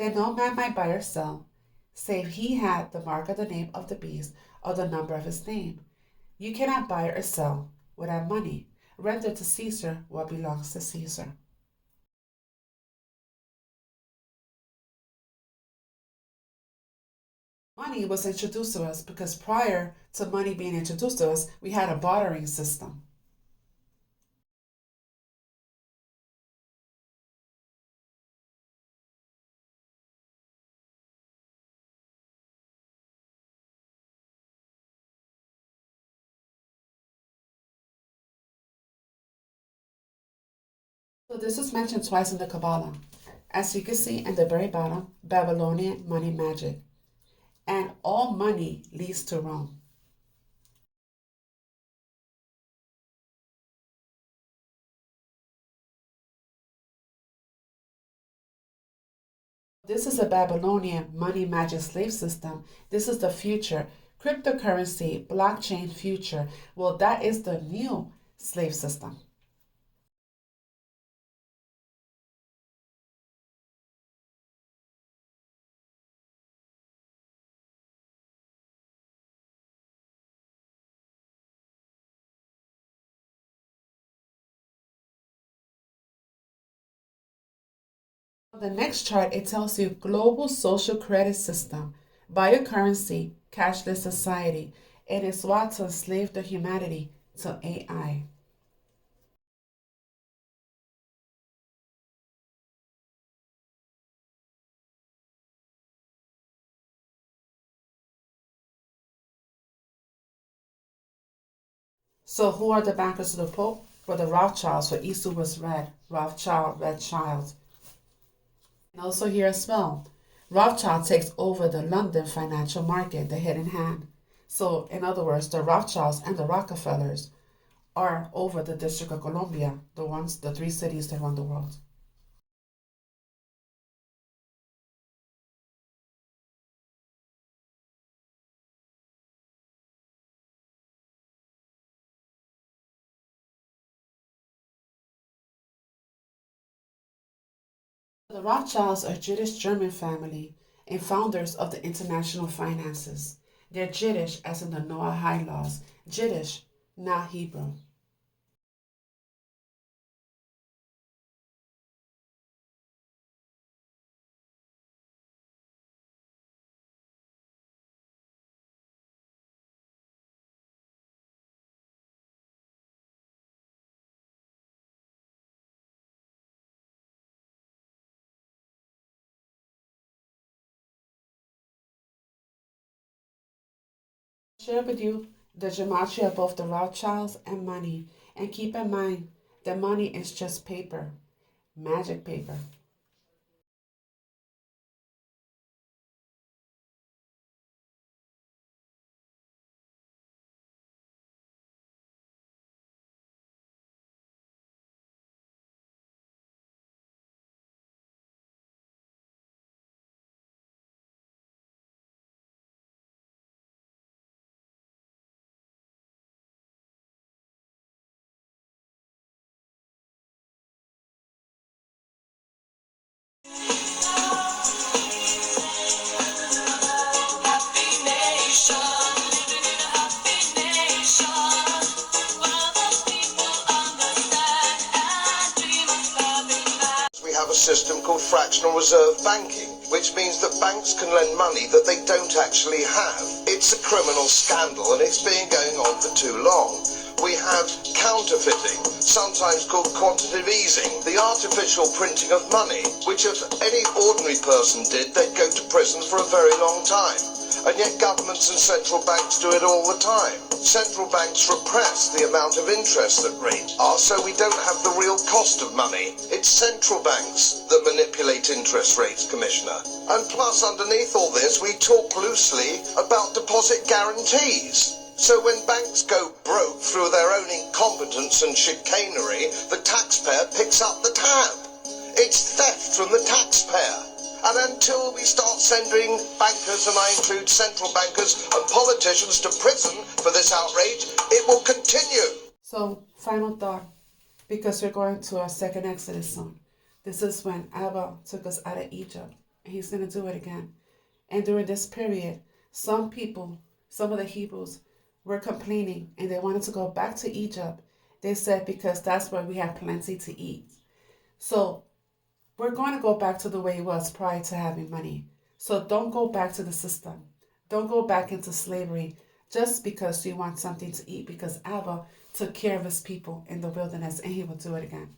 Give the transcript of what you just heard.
Then no man might buy or sell, save he had the mark of the name of the beast or the number of his name. You cannot buy or sell without money. Render to Caesar what belongs to Caesar. Money was introduced to us because prior to money being introduced to us, we had a bartering system. So this is mentioned twice in the Kabbalah. As you can see in the very bottom, Babylonian money magic. And all money leads to Rome. This is a Babylonian money magic slave system. This is the future. Cryptocurrency, blockchain future. Well, that is the new slave system. The next chart, it tells you global social credit system, biocurrency, cashless society. It is what to enslave the humanity to AI. So who are the bankers of the Pope? For the Rothschilds, for Esau was red, Rothschild, red child. And also here as well, Rothschild takes over the London financial market, the hidden hand. So in other words, the Rothschilds and the Rockefellers are over the District of Columbia, the three cities that run the world. The Rothschilds are a Jewish German family and founders of the international finances. They're Jiddish as in the Noahide laws, Jiddish, not Hebrew. Share with you the gematria of both the Rothschilds and money. And keep in mind that money is just paper, magic paper. We have a system called fractional reserve banking, which means that banks can lend money that they don't actually have. It's a criminal scandal and it's been going on for too long. We have counterfeiting, sometimes called quantitative easing, the artificial printing of money, which if any ordinary person did, they'd go to prison for a very long time. And yet governments and central banks do it all the time. Central banks repress the amount of interest that rates are, so we don't have the real cost of money. It's central banks that manipulate interest rates, Commissioner. And plus, underneath all this, we talk loosely about deposit guarantees. So when banks go broke through their own incompetence and chicanery, the taxpayer picks up the tab. It's theft from the taxpayer. And until we start sending bankers, and I include central bankers and politicians, to prison for this outrage, it will continue. So, final thought, because we're going to our second Exodus soon. This is when Abba took us out of Egypt. and he's going to do it again. And during this period, some people, some of the Hebrews, were complaining and they wanted to go back to Egypt. They said because that's where we have plenty to eat. So we're going to go back to the way it was prior to having money. So don't go back to the system. Don't go back into slavery just because you want something to eat, because Abba took care of his people in the wilderness and he will do it again.